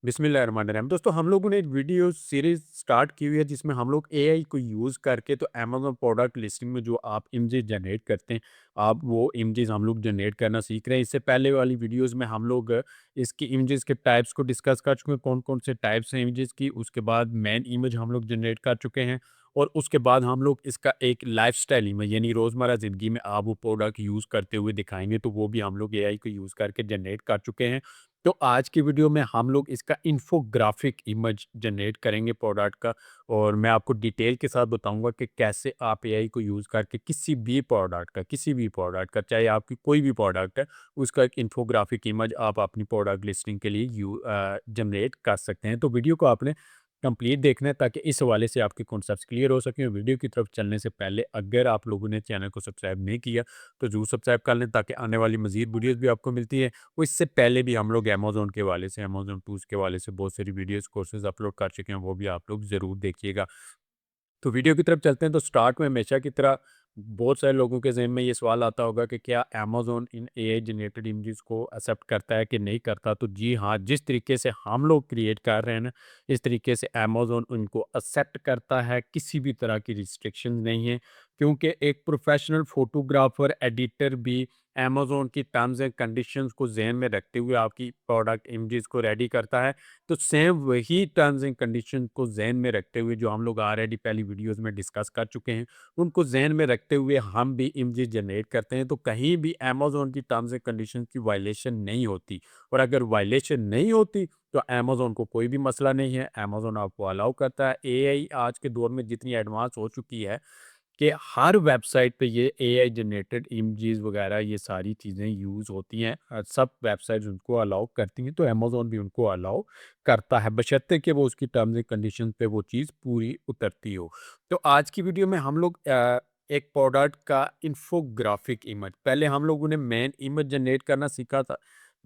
बिस्मिल्लाहिर्रहमानिर्रहीम। दोस्तों हम लोगों ने एक वीडियो सीरीज स्टार्ट की हुई है जिसमें हम लोग एआई को यूज़ करके तो अमेज़न प्रोडक्ट लिस्टिंग में जो आप इमेजेस जनरेट करते हैं, आप वो इमेजेस हम लोग जनरेट करना सीख रहे हैं। इससे पहले वाली वीडियोस में हम लोग इसकी इमेजेस के टाइप्स को डिस्कस कर चुके हैं, कौन-कौन से टाइप्स हैं इमेजेस की। उसके बाद मेन इमेज हम लोग जनरेट कर चुके हैं और उसके बाद हम लोग इसका एक लाइफ़स्टाइल इमेज यानी रोज़मर्रा ज़िंदगी में आप वो प्रोडक्ट यूज़ करते हुए दिखाएँगे, तो वो भी हम लोग एआई को यूज़ करके जनरेट कर चुके हैं। तो आज की वीडियो में हम लोग इसका इन्फोग्राफिक इमेज जनरेट करेंगे प्रोडक्ट का और मैं आपको डिटेल के साथ बताऊंगा कि कैसे आप एआई को यूज़ करके किसी भी प्रोडक्ट का चाहे आपकी कोई भी प्रोडक्ट है उसका एक इन्फोग्राफिक इमेज आप अपनी प्रोडक्ट लिस्टिंग के लिए जनरेट कर सकते हैं। तो वीडियो को आपने कंप्लीट देखना है ताकि इस हवाले से आपके कॉन्सेप्ट्स क्लियर हो सकें। वीडियो की तरफ चलने से पहले अगर आप लोगों ने चैनल को सब्सक्राइब नहीं किया तो जरूर सब्सक्राइब कर लें ताकि आने वाली मजीद वीडियोज़ भी आपको मिलती है। वो इससे पहले भी हम लोग अमेज़न के हवाले से, अमेज़न टूल्स के हवाले से बहुत सारी वीडियोज़, कोर्सेज़ अपलोड कर चुके हैं, वो भी आप लोग ज़रूर देखिएगा। तो वीडियो की तरफ चलते हैं। तो स्टार्ट में हमेशा की तरह बहुत सारे लोगों के ज़हन में ये सवाल आता होगा कि क्या अमेज़न इन एआई जनरेटेड इमेजेस को एक्सेप्ट करता है कि नहीं करता? तो जी हाँ, जिस तरीके से हम लोग क्रिएट कर रहे हैं ना, इस तरीके से अमेज़न उनको एक्सेप्ट करता है, किसी भी तरह की रिस्ट्रिक्शन नहीं है। क्योंकि एक प्रोफेशनल फ़ोटोग्राफ़र, एडिटर भी अमेज़न की टर्म्स एंड कंडीशंस को ज़हन में रखते हुए आपकी प्रोडक्ट इमेजेस को रेडी करता है। तो सेम वही टर्म्स एंड कंडीशन को ज़हन में रखते हुए जो हम लोग ऑलरेडी पहली वीडियोज़ में डिस्कस कर चुके हैं, उनको ज़हन में रखते हुए हम भी इमेजेस जनरेट करते हैं। तो कहीं भी अमेज़न की टर्म्स एंड कंडीशंस की वायलेशन नहीं होती और अगर वायलेशन नहीं होती तो अमेज़न को कोई भी मसला नहीं है, अमेज़न आपको अलाउ करता है। एआई आज के दौर में जितनी एडवांस हो चुकी है कि हर वेबसाइट पे ये एआई जनरेटेड इमेजेस वगैरह ये सारी चीज़ें यूज़ होती हैं। सब वेबसाइट्स उनको अलाउ करती हैं, तो अमेज़न भी उनको अलाउ करता है बशर्ते कि वो उसकी टर्म्स एंड कंडीशंस पे वो चीज़ पूरी उतरती हो। तो आज की वीडियो में हम लोग एक प्रोडक्ट का इन्फोग्राफिक इमेज, पहले हम लोगों ने मेन इमेज जनरेट करना सीखा था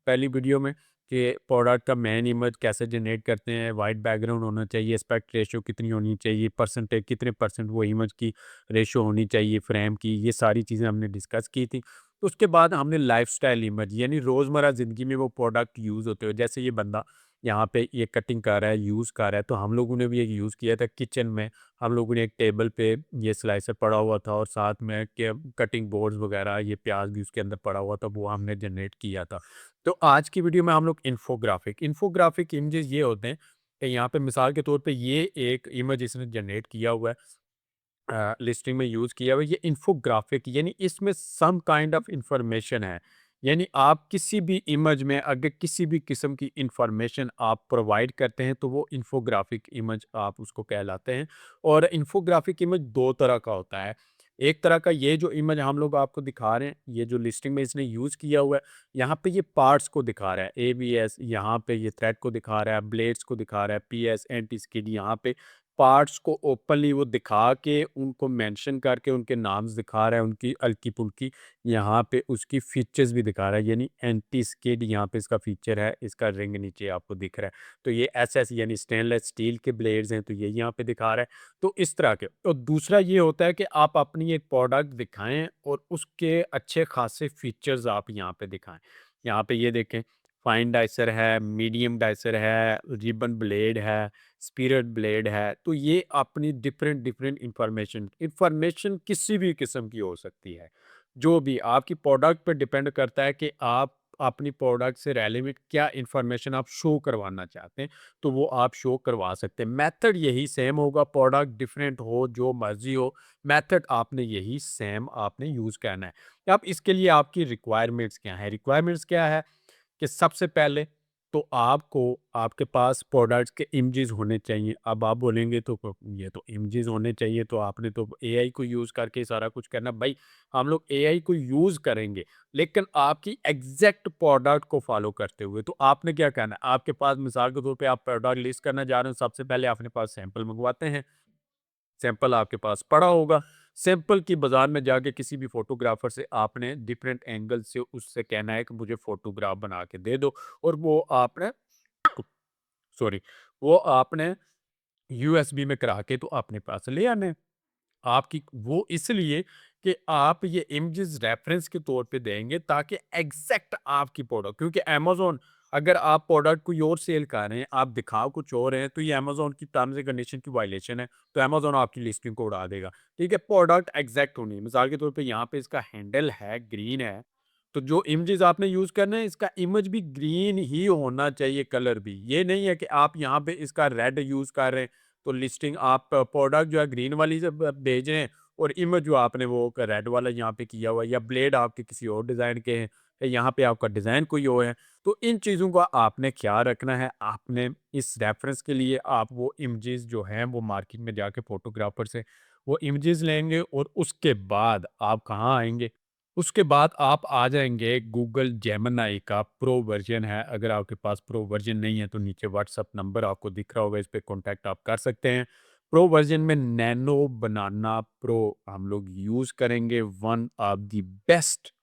पहली वीडियो में कि प्रोडक्ट का मेन इमेज कैसे जनरेट करते हैं, वाइट बैकग्राउंड होना चाहिए, एस्पेक्ट रेशियो कितनी होनी चाहिए, परसेंटेज कितने परसेंट वो इमेज की रेशो होनी चाहिए फ्रेम की, ये सारी चीज़ें हमने डिस्कस की थी। तो उसके बाद हमने लाइफ़स्टाइल इमेज यानी रोज़मर्रा ज़िंदगी में वो प्रोडक्ट यूज़ होते हुए, जैसे ये बंदा यहाँ पे ये कटिंग कर रहा है, यूज़ कर रहा है, तो हम लोगों ने भी एक यूज़ किया था किचन में। हम लोगों ने एक टेबल पे ये स्लाइसर पड़ा हुआ था और साथ में के कटिंग बोर्ड्स वगैरह, ये प्याज़ भी उसके अंदर पड़ा हुआ था, वो हमने जनरेट किया था। तो आज की वीडियो में हम लोग इन्फोग्राफिक इमेजेस ये होते हैं कि यहाँ पे मिसाल के तौर पे ये एक इमेज इसने जनरेट किया हुआ है, लिस्टिंग में यूज़ किया हुआ है। ये इन्फोग्राफिक यानी इसमें सम काइंड ऑफ इंफॉर्मेशन है। यानी आप किसी भी इमेज में अगर किसी भी किस्म की इंफॉर्मेशन आप प्रोवाइड करते हैं तो वो इन्फोग्राफिक इमेज आप उसको कहलाते हैं। और इन्फोग्राफिक इमेज 2 तरह का होता है। एक तरह का ये जो इमेज हम लोग आपको दिखा रहे हैं, ये जो लिस्टिंग में इसने यूज़ किया हुआ है, यहाँ पे ये पार्ट्स को दिखा रहा है, एबीएस यहाँ पे ये थ्रेड को दिखा रहा है, ब्लेड्स को दिखा रहा है, पीएस, एंटी स्किड यहाँ पे पार्ट्स को ओपनली वो दिखा के उनको मेंशन करके उनके नाम्स दिखा रहा है, उनकी हल्की-फुल्की यहाँ पे उसकी फीचर्स भी दिखा रहा है, यानी एंटी स्किड यहाँ पे इसका फीचर है, इसका रिंग नीचे आपको दिख रहा है। तो ये एसएस यानी स्टेनलेस स्टील के ब्लेड्स हैं, तो ये यहाँ पे दिखा रहा है। तो इस तरह के और दूसरा ये होता है कि आप अपनी एक प्रोडक्ट दिखाएँ और उसके अच्छे खासे फीचर्स आप यहाँ पे दिखाएँ। यहाँ पे ये देखें, फाइन डाइसर है, मीडियम डाइसर है, रिबन ब्लेड है, स्पिरिट ब्लेड है। तो ये अपनी डिफरेंट डिफरेंट इंफॉर्मेशन इंफॉर्मेशन किसी भी किस्म की हो सकती है। जो भी आपकी प्रोडक्ट पे डिपेंड करता है कि आप अपनी प्रोडक्ट से रेलेवेंट क्या इंफॉर्मेशन आप शो करवाना चाहते हैं, तो वो आप शो करवा सकते हैं। मेथड यही सेम होगा, प्रोडक्ट डिफरेंट हो, जो मर्ज़ी हो, मेथड आपने यही सेम आपने यूज़ करना है। अब इसके लिए आपकी रिक्वायरमेंट्स क्या हैं? रिक्वायरमेंट्स क्या है कि सबसे पहले तो आपको आपके पास प्रोडक्ट्स के इमेजेस होने चाहिए। अब आप बोलेंगे तो ये तो इमेजेस होने चाहिए, तो आपने तो एआई को यूज़ करके सारा कुछ करना। भाई हम लोग एआई को यूज़ करेंगे लेकिन आपकी एग्जैक्ट प्रोडक्ट को फॉलो करते हुए। तो आपने क्या करना है, आपके पास मिसाल के तौर पे आप प्रोडक्ट लिस्ट करना जा रहे हो, सबसे पहले अपने पास सैंपल मंगवाते हैं। सैंपल आपके पास पड़ा होगा। सैंपल की बाज़ार में जाके किसी भी फ़ोटोग्राफ़र से आपने डिफरेंट एंगल से उससे कहना है कि मुझे फ़ोटोग्राफ बना के दे दो और वो आपने सॉरी वो आपने यूएसबी में करा के तो अपने पास ले आने हैं। आपकी वो इसलिए कि आप ये इमेजेस रेफरेंस के तौर पे देंगे ताकि एग्जैक्ट आपकी प्रोडक्ट, क्योंकि अमेज़न अगर आप प्रोडक्ट कोई और सेल कर रहे हैं, आप दिखा कुछ और रहे हैं, तो ये अमेज़न की टर्म्स एंड कंडीशन की वायलेशन है, तो अमेज़न आपकी लिस्टिंग को उड़ा देगा। ठीक है? प्रोडक्ट एग्ज़ैक्ट होनी है। मिसाल के तौर पे यहाँ पे इसका हैंडल है, ग्रीन है, तो जो इमेजेस आपने यूज़ करना है, इसका इमेज भी ग्रीन ही होना चाहिए, कलर भी। ये नहीं है कि आप यहाँ पे इसका रेड यूज़ कर रहे हैं, तो लिस्टिंग आप प्रोडक्ट जो है ग्रीन वाली से ब भेज रहे हैं और इमेज जो आपने वो क रेड वाला यहाँ पे किया हुआ है, या ब्लेड आपके किसी और डिज़ाइन के हैं, या यहाँ पे आपका डिज़ाइन कोई और है। तो इन चीज़ों का आपने ख्याल रखना है। आपने इस रेफ़रेंस के लिए आप वो इमेजेस जो हैं, वो मार्केट में जाके फ़ोटोग्राफ़र से वो इमेजेस लेंगे और उसके बाद आप कहाँ आएँगे? उसके बाद आप आ जाएँगे गूगल जेमिनी का प्रो वर्ज़न है, अगर आपके पास प्रो वर्ज़न नहीं है तो नीचे व्हाट्सएप नंबर आपको दिख रहा होगा, इस पे कॉन्टैक्ट आप कर सकते हैं। प्रो वर्ज़न में नैनो बनाना प्रो हम लोग यूज़ करेंगे, one of the best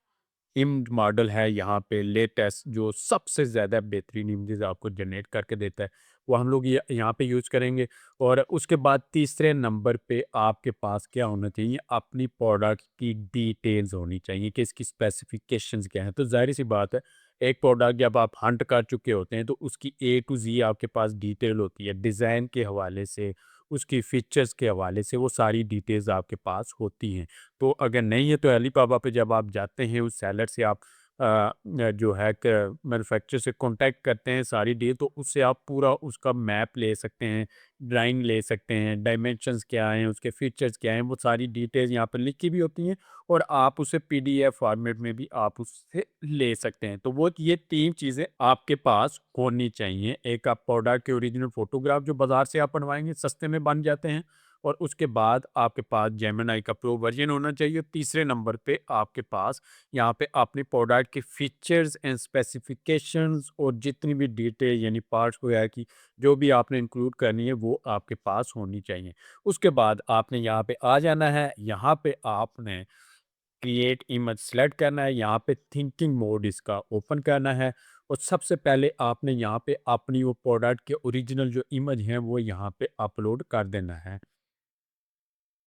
image model है यहाँ पे, लेटेस्ट जो सबसे ज़्यादा बेहतरीन इमेजेस आपको जनरेट करके देता है, वो हम लोग यहाँ पे यूज़ करेंगे। और उसके बाद तीसरे नंबर पे आपके पास क्या होना चाहिए, अपनी प्रोडक्ट की डिटेल्स होनी चाहिए कि इसकी स्पेसिफिकेशंस क्या हैं। तो ज़ाहिर सी बात है, एक प्रोडक्ट जब आप हंट कर चुके होते हैं तो उसकी ए टू जी आपके पास डिटेल होती है, डिज़ाइन के हवाले से, उसकी फीचर्स के हवाले से, वो सारी डिटेल्स आपके पास होती हैं। तो अगर नहीं है तो अलीबाबा पे जब आप जाते हैं, उस सेलर से आप जो है क मैन्युफैक्चरर से कॉन्टैक्ट करते हैं सारी डील, तो उससे आप पूरा उसका मैप ले सकते हैं, ड्राइंग ले सकते हैं, डायमेंशंस क्या हैं, उसके फीचर्स क्या हैं, वो सारी डिटेल्स यहाँ पर लिखी भी होती हैं और आप उसे पीडीएफ फॉर्मेट में भी आप उससे ले सकते हैं। तो वो ये 3 चीज़ें आपके पास होनी चाहिए। एक आप प्रोडक्ट के ओरिजिनल फ़ोटोग्राफ जो बाज़ार से आप बनवाएँगे, सस्ते में बन जाते हैं। और उसके बाद आपके पास जेमिनी का प्रो वर्जन होना चाहिए। तीसरे नंबर पे आपके पास यहाँ पे अपने प्रोडक्ट के फीचर्स एंड स्पेसिफिकेशंस और जितनी भी डिटेल यानी पार्ट्स वगैरह की जो भी आपने इंक्लूड करनी है, वो आपके पास होनी चाहिए। उसके बाद आपने यहाँ पे आ जाना है, यहाँ पे आपने क्रिएट इमेज सेलेक्ट करना है, यहाँ पे थिंकिंग मोड इसका ओपन करना है और सबसे पहले आपने यहाँ पे अपनी वो प्रोडक्ट के ओरिजिनल जो इमेज हैं वो यहाँ पे अपलोड कर देना है।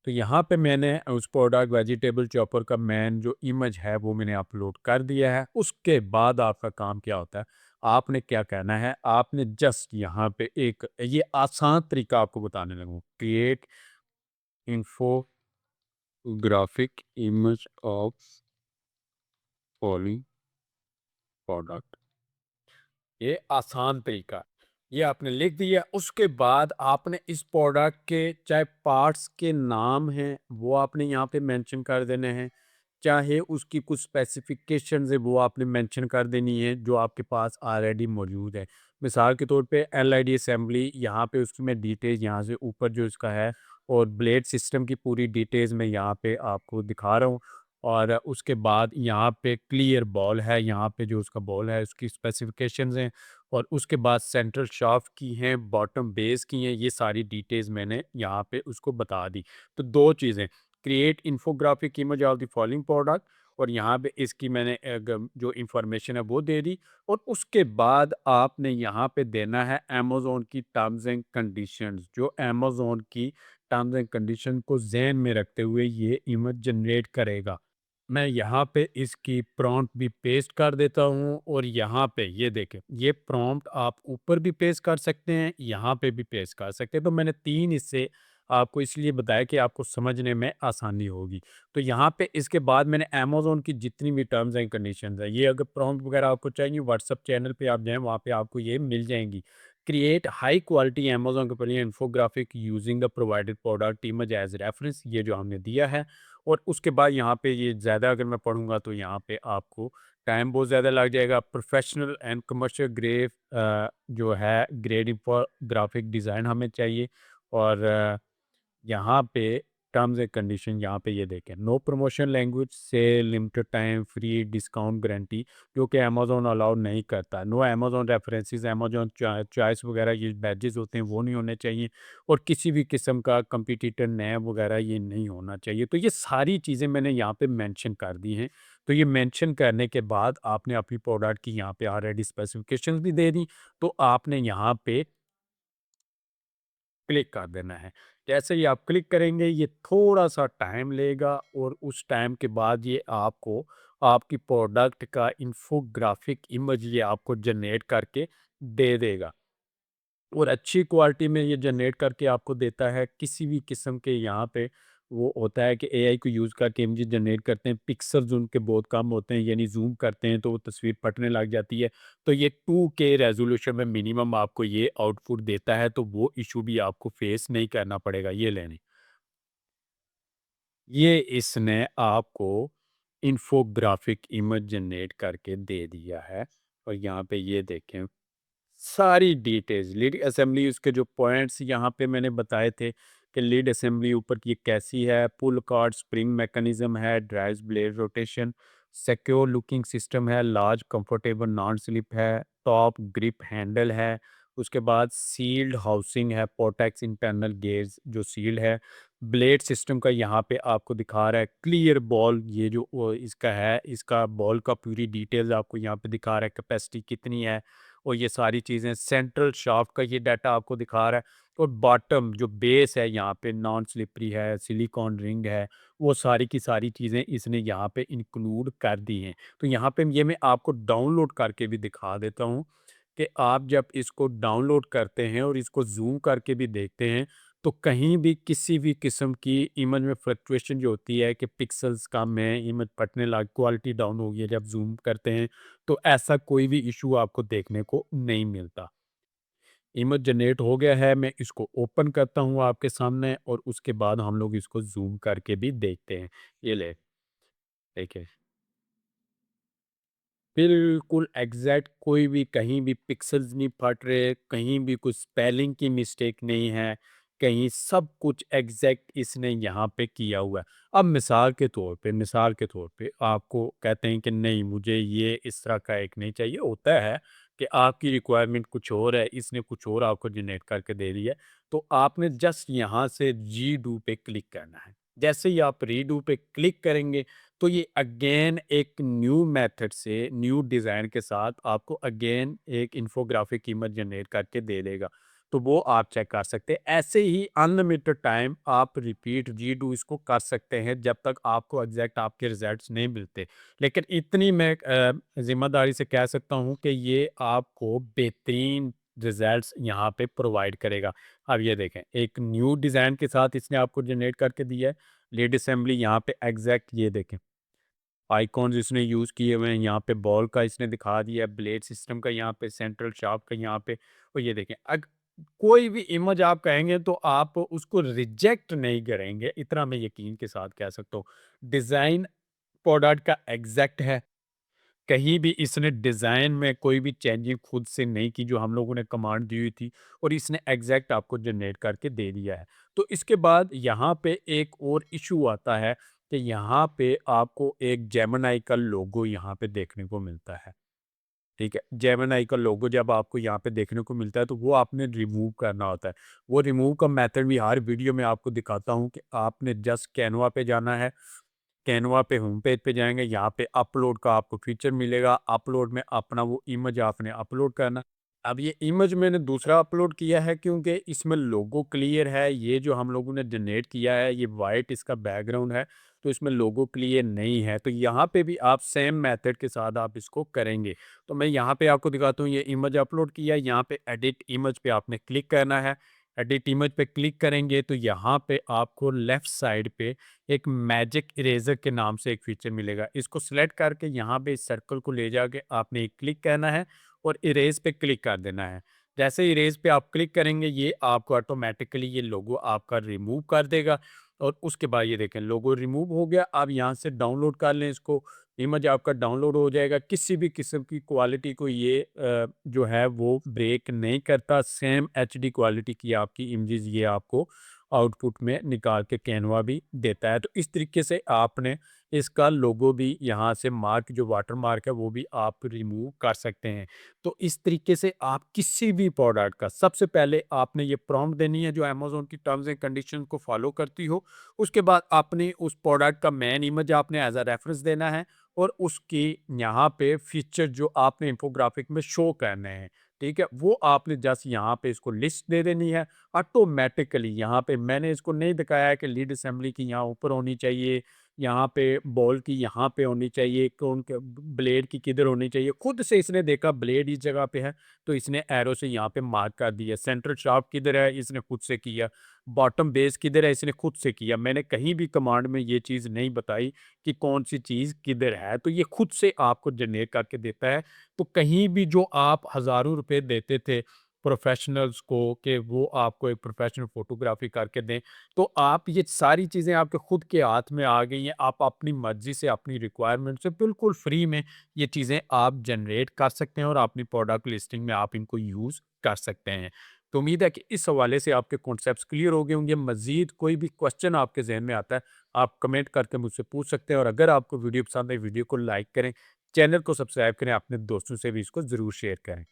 तो यहाँ पे मैंने उस प्रोडक्ट वेजिटेबल चॉपर का मेन जो इमेज है वो मैंने अपलोड कर दिया है। उसके बाद आपका काम क्या होता है, आपने क्या करना है, आपने जस्ट यहाँ पे एक ये आसान तरीका आपको बताने लगूँ, create infographic image of following product. ये आसान तरीका है। ये आपने लिख दिया, उसके बाद आपने इस प्रोडक्ट के चाहे पार्ट्स के नाम हैं वो आपने यहाँ पे मेंशन कर देने हैं, चाहे उसकी कुछ स्पेसिफिकेशंस है वो आपने मेंशन कर देनी है जो आपके पास ऑलरेडी मौजूद है। मिसाल के तौर पे एलआईडी असेंबली, यहाँ पे उसमें डिटेल्स यहाँ से ऊपर जो इसका है और ब्लेड सिस्टम की पूरी डिटेल्स मैं यहाँ पे आपको दिखा रहा हूँ। और उसके बाद यहाँ पे क्लियर बॉल है, यहाँ पे जो उसका बॉल है उसकी स्पेसिफिकेशंस हैं और उसके बाद सेंट्रल शाफ्ट की हैं, बॉटम बेस की हैं, ये सारी डिटेल्स मैंने यहाँ पे उसको बता दी। तो 2 चीज़ें, create infographic image of the following product और यहाँ पे इसकी मैंने जो इंफॉर्मेशन है वो दे दी और उसके बाद आपने यहाँ पे देना है अमेज़न की टर्म्स एंड कंडीशंस, जो अमेज़न की टर्म्स एंड कंडीशन को ज़हन में रखते हुए ये इमेज जनरेट करेगा। मैं यहाँ पे इसकी प्रॉम्प्ट भी पेस्ट कर देता हूँ और यहाँ पे ये देखें, ये प्रॉम्प्ट आप ऊपर भी पेस्ट कर सकते हैं, यहाँ पे भी पेस्ट कर सकते हैं। तो मैंने 3 हिस्से आपको इसलिए बताया कि आपको समझने में आसानी होगी। तो यहाँ पे इसके बाद मैंने अमेज़न की जितनी भी टर्म्स एंड कंडीशंस हैं, ये अगर प्रॉम्प्ट वगैरह आपको चाहिए व्हाट्सएप चैनल पे आप जाएँ, वहाँ पे आपको ये मिल जाएँगी। Create high quality Amazon company infographic using the provided product image as reference, ये जो हमने दिया है। और उसके बाद यहाँ पे ये ज़्यादा अगर मैं पढ़ूँगा तो यहाँ पे आपको टाइम बहुत ज़्यादा लग जाएगा। प्रोफेशनल एंड कमर्शियल जो है ग्रेड इंफोग्राफिक डिज़ाइन हमें चाहिए और यहाँ पे टर्म्स एंड कंडीशन यहाँ पे ये देखें, नो प्रमोशन लैंग्वेज से limited time free discount guarantee, जो कि अमेज़न अलाउ नहीं करता। No Amazon references, Amazon choice वगैरह ये बैजेस होते हैं वो नहीं होने चाहिए और किसी भी किस्म का कंपटीटर नैब वगैरह ये नहीं होना चाहिए। तो ये सारी चीज़ें मैंने यहाँ पे मेंशन कर दी हैं। तो ये मेंशन करने के बाद आपने अपनी प्रोडक्ट की यहाँ पे ऑलरेडी स्पेसिफिकेशंस भी दे दी, तो आपने यहाँ पे क्लिक कर देना है। जैसे ही आप क्लिक करेंगे ये थोड़ा-सा टाइम लेगा और उस टाइम के बाद ये आपको आपकी प्रोडक्ट का इन्फोग्राफिक इमेज ये आपको जनरेट करके दे देगा। और अच्छी क्वालिटी में ये जनरेट करके आपको देता है। किसी भी किस्म के यहाँ पे वो होता है कि एआई को यूज़ करके इमेजेस जनरेट करते हैं, पिक्सेल्स उनके बहुत कम होते हैं, यानी ज़ूम करते हैं तो वो तस्वीर फटने लग जाती है। तो ये 2K रेज़ोल्यूशन में मिनिमम आपको ये आउटपुट देता है, तो वो इश्यू भी आपको फेस नहीं करना पड़ेगा। ये लें। ये इसने आपको इन्फोग्राफिक इमेज जनरेट करके दे दिया है। और यहाँ पे ये देखें, सारी डिटेल्स लीड असेंबली, उसके जो पॉइंट्स यहाँ पे मैंने बताए थे कि लीड असेंबली ऊपर की कैसी है, पुल कार्ड स्प्रिंग मैकेनिज्म है, drive blade rotation, secure looking system है, लार्ज कंफर्टेबल नॉन स्लिप है, टॉप ग्रिप हैंडल है, उसके बाद सील्ड हाउसिंग है, पोर्टेक्स इंटरनल गेयर्स जो सील्ड है, ब्लेड सिस्टम का यहाँ पे आपको दिखा रहा है क्लियर बॉल, ये जो इसका है, इसका बॉल का पूरी डिटेल्स आपको यहाँ पे दिखा रहा है, कैपेसिटी कितनी है और ये सारी चीज़ें, सेंट्रल शाफ्ट का ये डाटा आपको दिखा रहा है। और बॉटम जो बेस है यहाँ पे नॉन स्लिपरी है, सिलिकॉन रिंग है, वो सारी की सारी चीज़ें इसने यहाँ पे इंक्लूड कर दी हैं। तो यहाँ पे ये मैं आपको डाउनलोड करके भी दिखा देता हूँ कि आप जब इसको डाउनलोड करते हैं और इसको ज़ूम करके भी देखते हैं, तो कहीं भी किसी भी किस्म की इमेज में फ्लक्चुएशन जो होती है कि पिक्सेल्स कम है, इमेज फटने लग, क्वालिटी डाउन हो गई है जब ज़ूम करते हैं, तो ऐसा कोई भी इशू आपको देखने को नहीं मिलता। इमेज जनरेट हो गया है, मैं इसको ओपन करता हूँ आपके सामने और उसके बाद हम लोग इसको ज़ूम करके भी देखते हैं। ये ले, देखिए। बिल्कुल एग्ज़ैक्ट, कोई भी कहीं भी पिक्सेल्स नहीं फट रहे, कहीं भी कुछ स्पेलिंग की मिस्टेक नहीं है, कहीं सब कुछ एग्ज़ैक्ट इसने यहाँ पे किया हुआ है। अब मिसाल के तौर पे आपको कहते हैं कि नहीं मुझे ये इस तरह का एक नहीं चाहिए, होता है कि आपकी रिक्वायरमेंट कुछ और है, इसने कुछ और आपको जनरेट करके दे दिया है, तो आपने जस्ट यहाँ से रीडू पे क्लिक करना है। जैसे ही आप रीडू पे क्लिक करेंगे तो ये अगेन एक न्यू मेथड से न्यू डिज़ाइन के साथ आपको अगेन एक इन्फोग्राफिक इमेज जनरेट करके दे देगा। तो वो आप चेक कर सकते हैं। ऐसे ही अनलिमिटेड टाइम आप रिपीट रीडू इसको कर सकते हैं जब तक आपको एग्ज़ैक्ट आपके रिज़ल्ट्स नहीं मिलते। लेकिन इतनी मैं ज़िम्मेदारी से कह सकता हूँ कि ये आपको बेहतरीन रिज़ल्ट्स यहाँ पे प्रोवाइड करेगा। अब ये देखें, एक न्यू डिज़ाइन के साथ इसने आपको जनरेट करके दिया है। लीड असेंबली यहाँ पे एग्जैक्ट ये देखें, आइकॉन्स इसने यूज़ किए हुए हैं, यहाँ पे बॉल का इसने दिखा दिया है, ब्लेड सिस्टम का यहाँ पे, सेंट्रल शाफ्ट का यहाँ पे। और ये देखें, कोई भी इमेज आप कहेंगे तो आप उसको रिजेक्ट नहीं करेंगे, इतना मैं यकीन के साथ कह सकता हूँ। डिज़ाइन प्रोडक्ट का एग्जैक्ट है, कहीं भी इसने डिज़ाइन में कोई भी चेंजिंग खुद से नहीं की, जो हम लोगों ने कमांड दी हुई थी, और इसने एग्जैक्ट आपको जनरेट करके दे दिया है। तो इसके बाद यहाँ पे एक और इशू आता है कि यहाँ पे आपको एक जेमिनी का लोगो यहाँ पे देखने को मिलता है। ठीक है, जेमिनी का लोगो जब आपको यहाँ पे देखने को मिलता है तो वो आपने रिमूव करना होता है। वो रिमूव का मेथड भी हर वीडियो में आपको दिखाता हूँ कि आपने जस्ट कैनवा पे जाना है, कैनवा पे होम पेज पे जाएँगे, यहाँ पे अपलोड का आपको फीचर मिलेगा, अपलोड में अपना वो इमेज आपने अपलोड करना। अब ये इमेज मैंने दूसरा अपलोड किया है क्योंकि इसमें लोगो क्लियर है, ये जो हम लोगों ने जनरेट किया है, ये वाइट इसका बैकग्राउंड है, तो इसमें लोगो क्लियर नहीं है। तो यहाँ पे भी आप सेम मेथड के साथ आप इसको करेंगे। तो मैं यहाँ पे आपको दिखाता हूँ, ये इमेज अपलोड किया है, यहाँ पे एडिट इमेज पे आपने क्लिक करना है। एडिट इमेज पे क्लिक करेंगे तो यहाँ पे आपको लेफ्ट साइड पे एक मैजिक इरेज़र के नाम से एक फीचर मिलेगा। इसको सेलेक्ट करके यहाँ पे इस सर्कल को ले जाके आपने क्लिक करना है और इरेज़ पे क्लिक कर देना है। जैसे इरेज़ पे आप क्लिक करेंगे, ये आपको ऑटोमैटिकली ये लोगो आपका रिमूव कर देगा और उसके बाद ये देखें लोगो रिमूव हो गया। आप यहाँ से डाउनलोड कर लें इसको, इमेज आपका डाउनलोड हो जाएगा। किसी भी किस्म की क्वालिटी को ये जो है वो ब्रेक नहीं करता। सेम एचडी क्वालिटी की आपकी इमेजेस ये आपको आउटपुट में निकाल के कैनवा भी देता है। तो इस तरीके से आपने इसका लोगो भी यहाँ से मार्क जो वाटर मार्क है वो भी आप रिमूव कर सकते हैं। तो इस तरीके से आप किसी भी प्रोडक्ट का सबसे पहले आपने ये प्रॉम्प्ट देनी है जो अमेज़न की टर्म्स एंड कंडीशन को फॉलो करती हो। उसके बाद आपने उस प्रोडक्ट का मेन इमेज आपने एज़ अ रेफरेंस देना है और उसकी यहाँ पे फीचर जो आपने इंफोग्राफिक में शो करने हैं, ठीक है? वो आपने जस्ट यहाँ पे इसको लिस्ट दे देनी है। ऑटोमेटिकली यहाँ पे मैंने इसको नहीं दिखाया है कि लीड असेंबली की यहाँ ऊपर होनी चाहिए यहाँ पे बॉल की यहाँ पे होनी चाहिए, कौन क ब्लेड की किधर होनी चाहिए। खुद से इसने देखा ब्लेड इस जगह पे है, तो इसने एरो से यहाँ पे मार्क कर दिया। सेंट्रल शाफ्ट किधर है, इसने खुद से किया। बॉटम बेस किधर है, इसने खुद से किया। मैंने कहीं भी कमांड में ये चीज़ नहीं बताई कि कौन-सी चीज़ किधर है, तो ये खुद से आपको जनरेट करके देता है। तो कहीं भी जो आप हज़ारों रुपए देते थे प्रोफ़ेशनल्स को कि वो आपको एक प्रोफ़ेशनल फ़ोटोग्राफ़ी करके दें, तो आप ये सारी चीज़ें आपके खुद के हाथ में आ गई हैं। आप अपनी मर्ज़ी से, अपनी रिक्वायरमेंट से बिल्कुल फ्री में ये चीज़ें आप जनरेट कर सकते हैं और अपनी प्रोडक्ट लिस्टिंग में आप इनको यूज़ कर सकते हैं। तो उम्मीद है कि इस हवाले से आपके कॉन्सेप्ट्स क्लियर हो गए होंगे। मज़ीद कोई भी क्वेश्चन आपके ज़हन में आता है, आप कमेंट करके मुझसे पूछ सकते हैं और अगर आपको वीडियो पसंद आई, वीडियो को लाइक करें, चैनल को सब्सक्राइब करें, अपने दोस्तों से भी इसको ज़रूर शेयर करें।